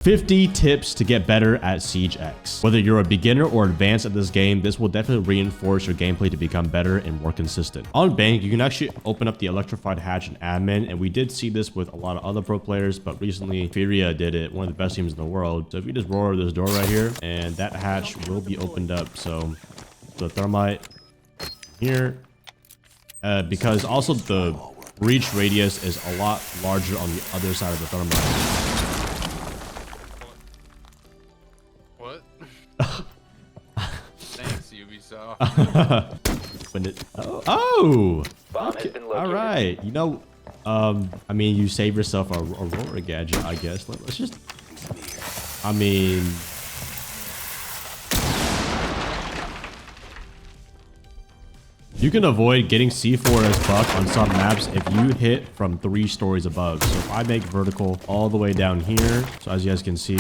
50 tips to get better at Siege X. Whether you're a beginner or advanced at this game, this will definitely reinforce your gameplay to become better and more consistent. On Bank, you can actually open up the Electrified hatch in admin, and we did see this with a lot of other pro players, but recently Fenrir did it, one of the best teams in the world. So if you just roar this door right here, and that hatch will be opened up. So the Thermite here, because also the breach radius is a lot larger on the other side of the Thermite. Thanks, Ubisoft. When it, oh, okay. All right. You know, I mean, you save yourself a Aurora gadget, I guess. Let's just, I mean, you can avoid getting C4 as buck on some maps if you hit from 3 stories above. So if I make vertical all the way down here, so as you guys can see,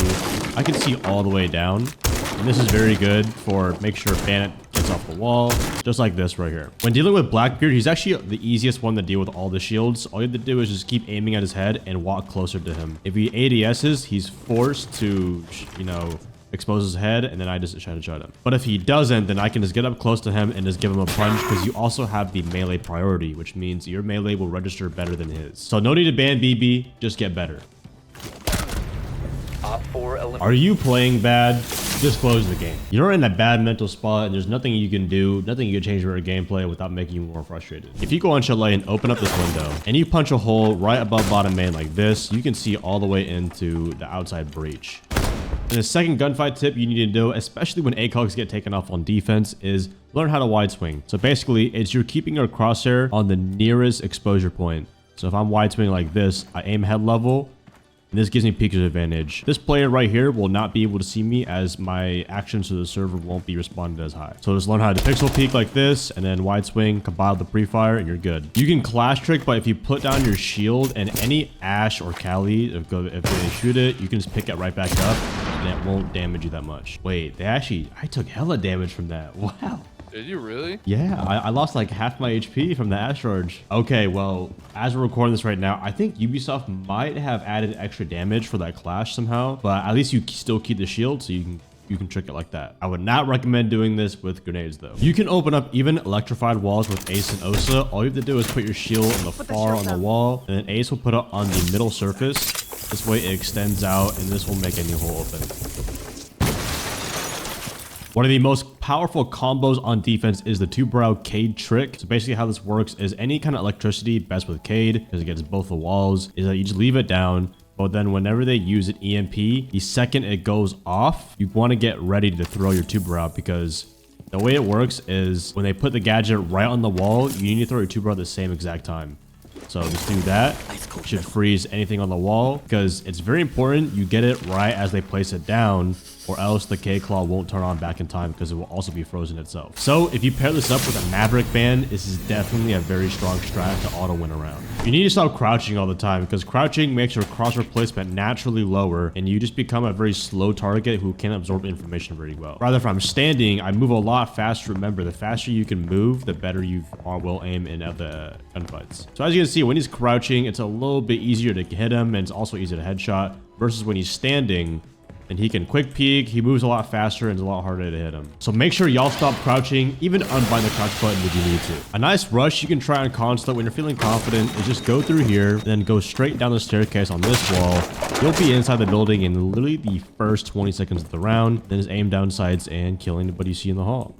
I can see all the way down. And this is very good for make sure Bandit gets off the wall, just like this right here. When dealing with Blackbeard, he's actually the easiest one to deal with all the shields. All you have to do is just keep aiming at his head and walk closer to him. If he ADSs, he's forced to, you know, expose his head, and then I just try to shot him. But if he doesn't, then I can just get up close to him and just give him a punch, because you also have the melee priority, which means your melee will register better than his. So no need to ban BB, just get better. Are you playing bad? Just close the game. You're in a bad mental spot and there's nothing you can do, nothing you can change for your gameplay without making you more frustrated. If you go on Chalet and open up this window and you punch a hole right above bottom main like this, you can see all the way into the outside breach. And the second gunfight tip you need to do, especially when ACOGs get taken off on defense, is learn how to wide swing. So basically, it's you're keeping your crosshair on the nearest exposure point. So if I'm wide swinging like this, I aim head level, and this gives me peeker's advantage. This player right here will not be able to see me as my actions to the server won't be responded as high. So just learn how to pixel peek like this, and then wide swing, compile the pre-fire, and you're good. You can clash trick, but if you put down your shield and any Ash or Kali, if they shoot it, you can just pick it right back up, and it won't damage you that much. Wait, I took hella damage from that. Wow. Did you really? Yeah, I lost like half my HP from the Ash charge. Okay, well, as we're recording this right now, I think Ubisoft might have added extra damage for that clash somehow, but at least you still keep the shield, so you can trick it like that. I would not recommend doing this with grenades though. You can open up even electrified walls with Ace and Osa. All you have to do is put your shield on the far on the wall, and then Ace will put it on the middle surface. This way it extends out, and this will make any hole open. One of the most powerful combos on defense is the Tuborao Cade trick. So basically how this works is any kind of electricity, best with Cade, because it gets both the walls, is that you just leave it down. But then whenever they use an EMP, the second it goes off, you want to get ready to throw your Tuborao, because the way it works is when they put the gadget right on the wall, you need to throw your Tuborao at the same exact time. So just do that. It should freeze anything on the wall, because it's very important you get it right as they place it down, or else the K-Claw won't turn on back in time, because it will also be frozen itself. So if you pair this up with a Maverick band, this is definitely a very strong strat to auto win around. You need to stop crouching all the time, because crouching makes your crosshair placement naturally lower, and you just become a very slow target who can't absorb information very well. Rather, if I'm standing, I move a lot faster. Remember, the faster you can move, the better you will aim in the gunfights. So as you can see, when he's crouching, it's a little bit easier to hit him, and it's also easier to headshot, versus when he's standing, and he can quick peek, he moves a lot faster, and it's a lot harder to hit him. So make sure y'all stop crouching, even unbind the crouch button if you need to. A nice rush you can try on Consulate when you're feeling confident is just go through here, then go straight down the staircase on this wall. You'll be inside the building in literally the first 20 seconds of the round, then just aim down sights and kill anybody you see in the hall.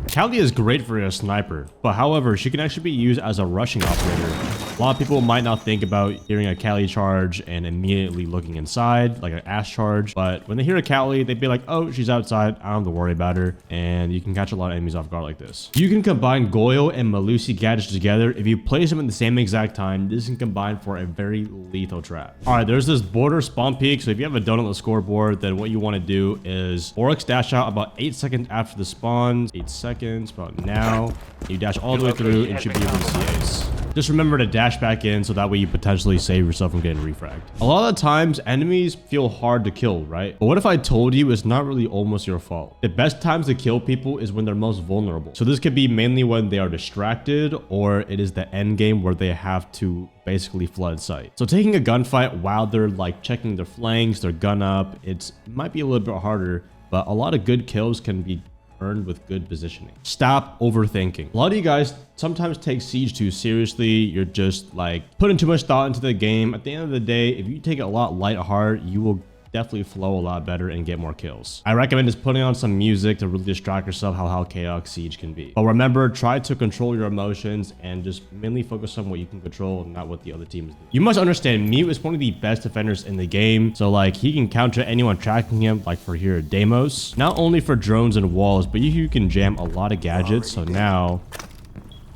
Kali is great for a sniper, but however, she can actually be used as a rushing operator. A lot of people might not think about hearing a Kali charge and immediately looking inside, like an Ash charge, but when they hear a Kali, they'd be like, oh, she's outside, I don't have to worry about her, and you can catch a lot of enemies off guard like this. You can combine Goyo and Melusi gadgets together. If you place them at the same exact time, this can combine for a very lethal trap. All right, there's this border Spawnpeek, so if you have a donut on the scoreboard, then what you want to do is Oryx dash out about 8 seconds after the spawns, 8 seconds, about now. You dash all the way through and should be able to see Ace. Just remember to dash back in so that way you potentially save yourself from getting refragged. A lot of the times, enemies feel hard to kill, right? But what if I told you it's not really almost your fault? The best times to kill people is when they're most vulnerable. So this could be mainly when they are distracted, or it is the end game where they have to basically flood sight. So taking a gunfight while they're like checking their flanks, their gun up, it might be a little bit harder, but a lot of good kills can be earned with good positioning. Stop overthinking. A lot of you guys sometimes take Siege too seriously. You're just like putting too much thought into the game. At the end of the day, if you take it a lot light heart, you will definitely flow a lot better and get more kills. I recommend just putting on some music to really distract yourself how chaotic Siege can be. But remember, try to control your emotions and just mainly focus on what you can control, not what the other teams do. You must understand, Mute is one of the best defenders in the game. So like he can counter anyone tracking him, like for here, Deimos. Not only for drones and walls, but you can jam a lot of gadgets. So now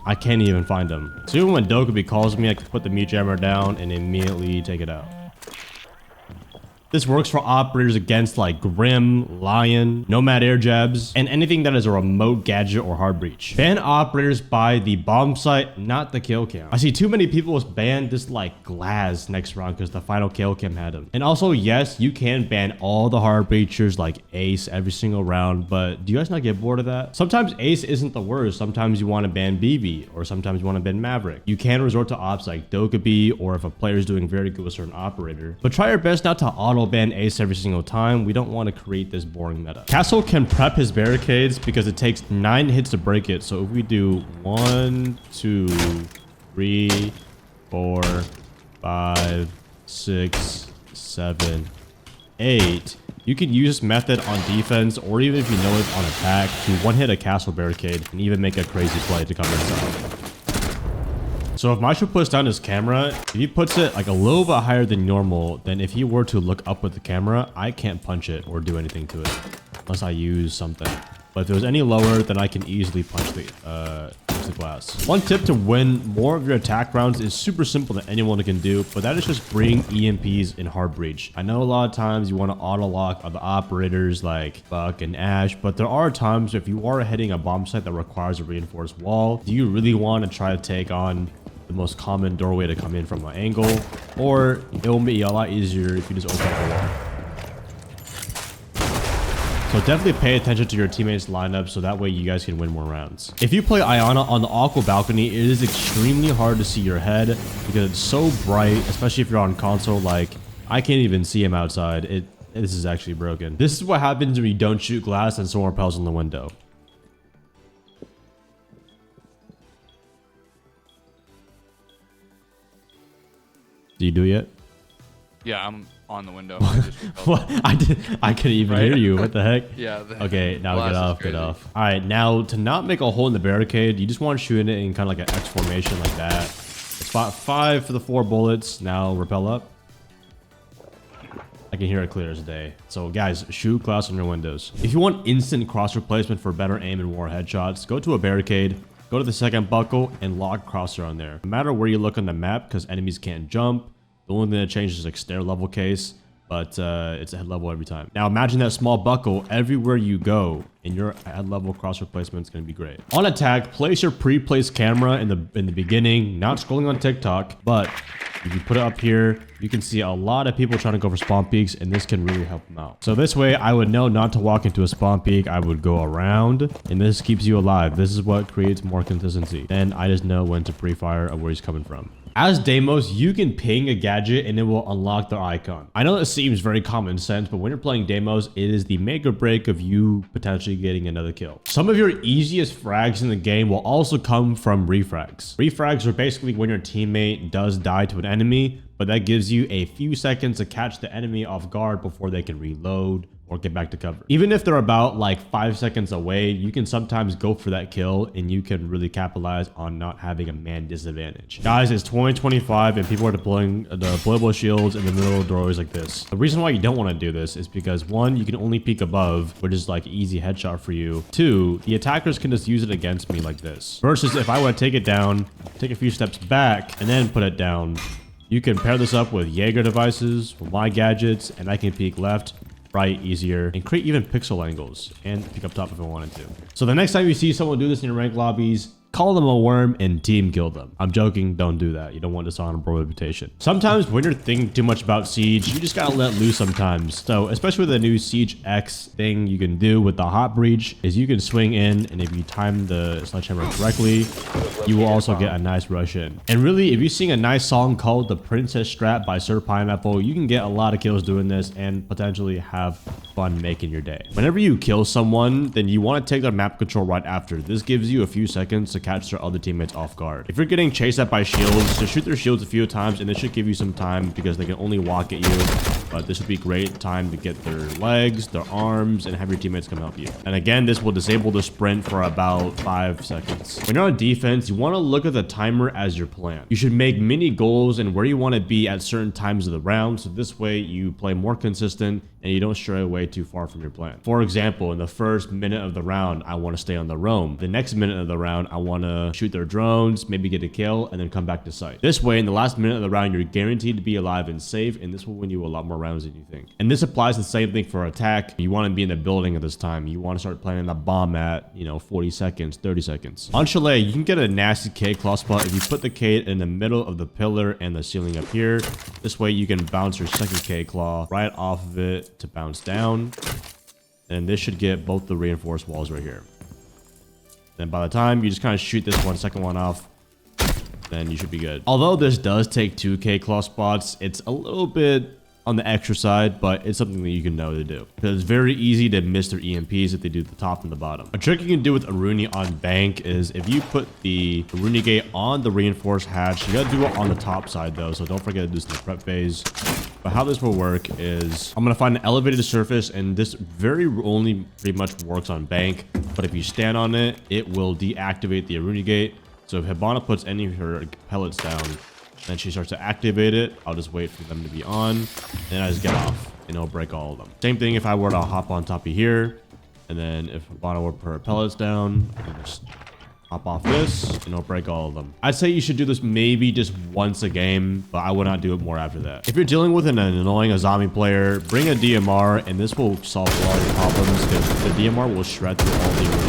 I can't even find him. So even when Dokkaebi calls me, I can put the Mute Jammer down and immediately take it out. This works for operators against like Grim, Lion, Nomad Air Jabs, and anything that is a remote gadget or hard breach. Ban operators by the bombsite, not the kill cam. I see too many people ban this like Glass next round because the final kill cam had him. And also, yes, you can ban all the hard breachers like Ace every single round, but do you guys not get bored of that? Sometimes Ace isn't the worst. Sometimes you want to ban BB, or sometimes you want to ban Maverick. You can resort to ops like Dokkaebi, or if a player is doing very good with a certain operator. But try your best not to auto ban Ace every single time. We don't want to create this boring meta. Castle can prep his barricades because it takes 9 hits to break it. So if we do 1, 2, 3, 4, 5, 6, 7, 8, you can use this method on defense, or even if you know it on attack, to one-hit a castle barricade and even make a crazy play to come inside. So if Maestro puts down his camera, if he puts it like a little bit higher than normal, then if he were to look up with the camera, I can't punch it or do anything to it unless I use something. But if it was any lower, then I can easily punch the glass. One tip to win more of your attack rounds is super simple that anyone can do, but that is just bring EMPs in Hard Breach. I know a lot of times you want to auto lock other operators like Buck and Ash, but there are times if you are hitting a bomb site that requires a reinforced wall, do you really want to try to take on the most common doorway to come in from an angle, or it will be a lot easier if you just open up a wall. So definitely pay attention to your teammates' lineup so that way you guys can win more rounds. If you play Iana on the Aqua balcony, it is extremely hard to see your head because it's so bright, especially if you're on console. Like, I can't even see him outside. This is actually broken. This is what happens when you don't shoot glass and someone repels on the window. Do you do it yet? Yeah, I'm on the window. What? I couldn't even hear you. What the heck? Yeah. Okay, now get off. All right, now to not make a hole in the barricade, you just want to shoot it in kind of like an X formation like that. Spot 5 for the 4 bullets. Now rappel up. I can hear it clear as day. So guys, shoot glass on your windows. If you want instant cross replacement for better aim and more headshots, go to a barricade. Go to the second buckle and lock Crosshair on there. No matter where you look on the map, because enemies can't jump, the only thing that changes is like stair level case, but it's a head level every time. Now imagine that small buckle everywhere you go, and your head level cross replacement is going to be great. On attack, place your pre-placed camera in the beginning, not scrolling on TikTok, but if you put it up here, you can see a lot of people trying to go for spawn peaks, and this can really help them out. So this way, I would know not to walk into a spawn peak. I would go around, and this keeps you alive. This is what creates more consistency. Then I just know when to pre-fire or where he's coming from. As Deimos, you can ping a gadget and it will unlock their icon. I know it seems very common sense, but when you're playing Deimos, it is the make or break of you potentially getting another kill. Some of your easiest frags in the game will also come from refrags. Refrags are basically when your teammate does die to an enemy, but that gives you a few seconds to catch the enemy off guard before they can reload or get back to cover. Even if they're about like 5 seconds away, you can sometimes go for that kill and you can really capitalize on not having a man disadvantage. Guys, it's 2025 and people are deploying the deployable shields in the middle of doorways like this. The reason why you don't want to do this is because 1, you can only peek above, which is like easy headshot for you. 2, the attackers can just use it against me like this. Versus if I would take it down, take a few steps back and then put it down, you can pair this up with Jaeger devices, with my gadgets, and I can peek left, right easier, and create even pixel angles and pick up top if I wanted to. So the next time you see someone do this in your rank lobbies, call them a worm, and team kill them. I'm joking, don't do that. You don't want dishonorable reputation. Sometimes when you're thinking too much about Siege, you just gotta let loose sometimes. So especially with the new Siege X thing you can do with the Hot Breach is you can swing in, and if you time the sledgehammer correctly, you will also get a nice rush in. And really, if you sing a nice song called The Princess Strat by Sir Pineapple, you can get a lot of kills doing this and potentially have fun making your day. Whenever you kill someone, then you want to take their map control right after. This gives you a few seconds to catch their other teammates off guard. If you're getting chased at by shields, just shoot their shields a few times, and this should give you some time because they can only walk at you. But this would be great time to get their legs, their arms, and have your teammates come help you. And again, this will disable the sprint for about 5 seconds. When you're on defense, you want to look at the timer as your plan. You should make mini goals and where you want to be at certain times of the round, so this way you play more consistent and you don't stray away too far from your plan. For example, in the first minute of the round, I want to stay on the roam. The next minute of the round, I want to shoot their drones, maybe get a kill, and then come back to site. This way, in the last minute of the round, you're guaranteed to be alive and safe, and this will win you a lot more rounds than you think. And this applies the same thing for attack. You want to be in the building at this time. You want to start planting the bomb at, 40 seconds, 30 seconds. On Chalet, you can get a nasty K-Claw spot if you put the K in the middle of the pillar and the ceiling up here. This way, you can bounce your second K-Claw right off of it to bounce down, and this should get both the reinforced walls right here. Then by the time you just kind of shoot this second one off, then you should be good. Although this does take 2 K-Claw spots, it's a little bit on the extra side, but it's something that you can know to do because it's very easy to miss their EMPs if they do the top and the bottom. A trick you can do with Aruni on bank is if you put the Aruni gate on the reinforced hatch, you gotta do it on the top side though, so don't forget to do this in the prep phase. But how this will work is I'm gonna find an elevated surface, and this very only pretty much works on bank, but if you stand on it, it will deactivate the Aruni gate. So if Hibana puts any of her pellets down, then she starts to activate it. I'll just wait for them to be on, and I just get off, and it'll break all of them. Same thing if I were to hop on top of here, and then if Hibana were to put her pellets down, I can just hop off this, and it'll break all of them. I'd say you should do this maybe just once a game, but I would not do it more after that. If you're dealing with an annoying Azami player, bring a DMR, and this will solve a lot of your problems because the DMR will shred through all the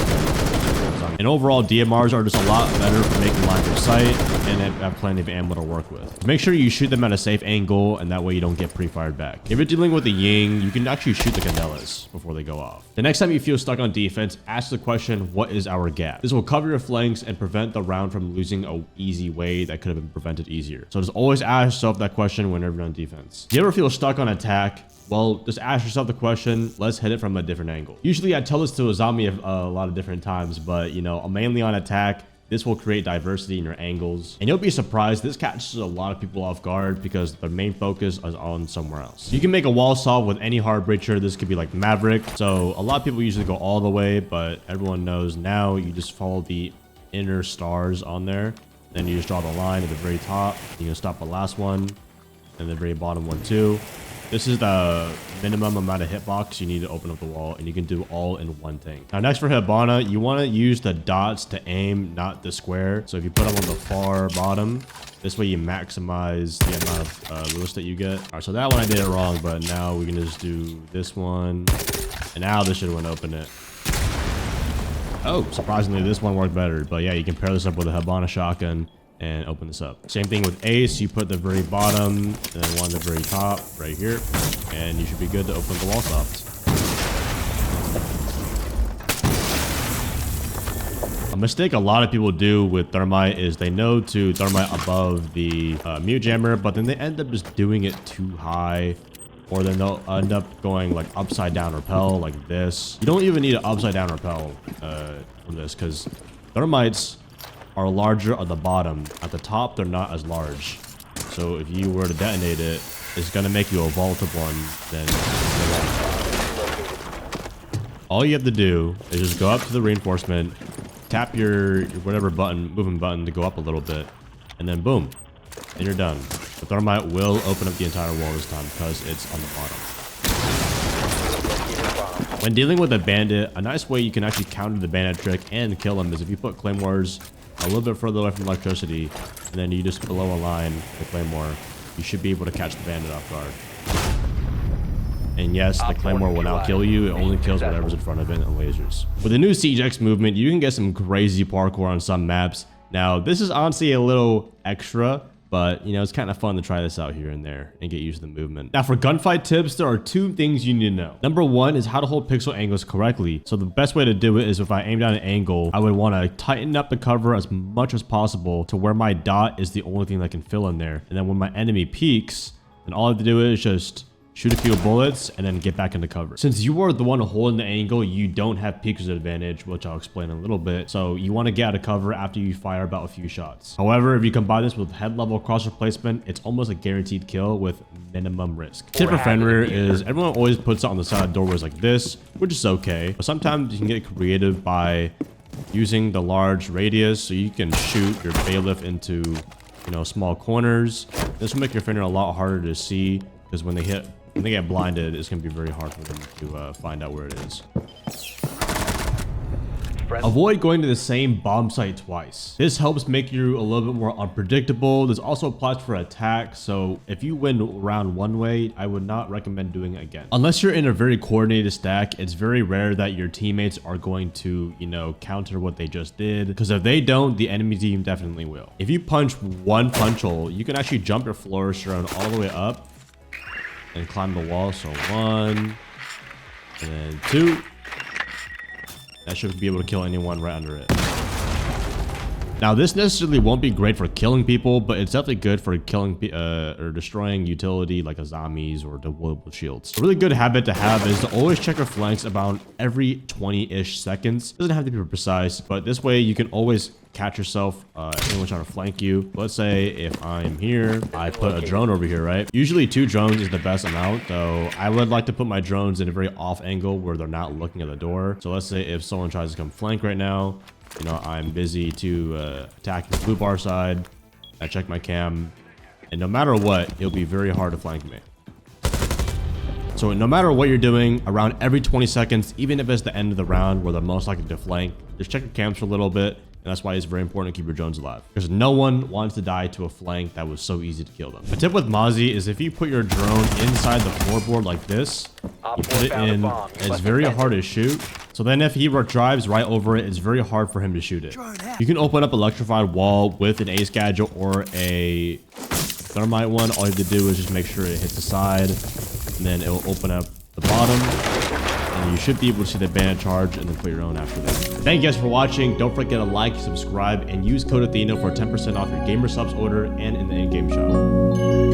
and overall, DMRs are just a lot better for making lines of sight and have plenty of ammo to work with. Make sure you shoot them at a safe angle, and that way you don't get pre-fired back. If you're dealing with a Ying, you can actually shoot the Candelas before they go off. The next time you feel stuck on defense, ask the question, what is our gap? This will cover your flanks and prevent the round from losing an easy way that could have been prevented easier. So just always ask yourself that question whenever you're on defense. Do you ever feel stuck on attack? Well, just ask yourself the question, let's hit it from a different angle. Usually I tell this to Azami a lot of different times, but mainly on attack, this will create diversity in your angles. And you'll be surprised, this catches a lot of people off guard because their main focus is on somewhere else. You can make a wall solve with any hard breacher. This could be like Maverick. So a lot of people usually go all the way, but everyone knows now you just follow the inner stars on there. Then you just draw the line at the very top. You can stop the last one and the very bottom one too. This is the minimum amount of hitbox you need to open up the wall, and you can do all in one thing. Now, next for Hibana, you want to use the dots to aim, not the square. So if you put them on the far bottom, this way you maximize the amount of lewis that you get. All right, so that one I did it wrong, but now we can just do this one, and now this should open it. Oh, surprisingly, this one worked better. But yeah, you can pair this up with a Hibana shotgun and open this up. Same thing with Ace. You put the very bottom and then one at the very top right here, and you should be good to open the wall soft. A mistake a lot of people do with Thermite is they know to Thermite above the mute jammer, but then they end up just doing it too high, or then they'll end up going like upside down rappel like this. You don't even need an upside down rappel from this because Thermites are larger at the bottom. At the top, they're not as large. So if you were to detonate it, it's gonna make you a volatile one. Then all you have to do is just go up to the reinforcement, tap your whatever button, moving button to go up a little bit, and then boom, and you're done. The Thermite will open up the entire wall this time because it's on the bottom. When dealing with a bandit, a nice way you can actually counter the bandit trick and kill him is if you put claymores a little bit further away from electricity, and then you just blow a line with claymore, you should be able to catch the bandit off guard. And yes, the Claymore will now kill you. It only kills whatever's in front of it and lasers. With the new Siege X movement, you can get some crazy parkour on some maps. Now, this is honestly a little extra, but you know, it's kind of fun to try this out here and there and get used to the movement. Now, for gunfight tips, there are 2 things you need to know. Number 1 is how to hold pixel angles correctly. So the best way to do it is if I aim down an angle, I would want to tighten up the cover as much as possible to where my dot is the only thing that can fill in there. And then when my enemy peeks, then all I have to do is just shoot a few bullets and then get back into cover. Since you are the one holding the angle, you don't have peeker's advantage, which I'll explain in a little bit. So you want to get out of cover after you fire about a few shots. However, if you combine this with head level crosshair placement, it's almost a guaranteed kill with minimum risk. Tip for Fenrir is everyone always puts it on the side of doorways like this, which is okay. But sometimes you can get creative by using the large radius, so you can shoot your bailiff into, you know, small corners. This will make your Fenrir a lot harder to see, because when they get blinded, it's going to be very hard for them to find out where it is. Avoid going to the same bomb site twice. This helps make you a little bit more unpredictable. This also applies for attack, so if you win around one way, I would not recommend doing it again. Unless you're in a very coordinated stack, it's very rare that your teammates are going to, you know, counter what they just did, because if they don't, the enemy team definitely will. If you punch one punch hole, you can actually jump your flourish around all the way up and climb the wall. So 1 and then 2. That should be able to kill anyone right under it. Now, this necessarily won't be great for killing people, but it's definitely good for killing or destroying utility like Azamis or deployable shields. A really good habit to have is to always check your flanks about every 20-ish seconds. Doesn't have to be precise, but this way you can always catch yourself if anyone's trying to flank you. Let's say if I'm here, I put a drone over here, right? Usually 2 drones is the best amount, though I would like to put my drones in a very off angle where they're not looking at the door. So let's say if someone tries to come flank right now, you know, I'm busy to attack the blue bar side. I check my cam, and no matter what, it'll be very hard to flank me. So no matter what you're doing, around every 20 seconds, even if it's the end of the round where they're most likely to flank, just check your cams for a little bit. And that's why it's very important to keep your drones alive, because no one wants to die to a flank that was so easy to kill them. A tip with Mozzie is if you put your drone inside the floorboard like this, you put it in, and it's very hard to shoot. So then if he drives right over it, it's very hard for him to shoot it. You can open up Electrified wall with an ace gadget or a Thermite one. All you have to do is just make sure it hits the side, and then it will open up the bottom. And you should be able to see the Bandit charge and then put your own after that. Thank you guys for watching. Don't forget to like, subscribe, and use code Athieno for 10% off your gamer subs order and in the in-game shop.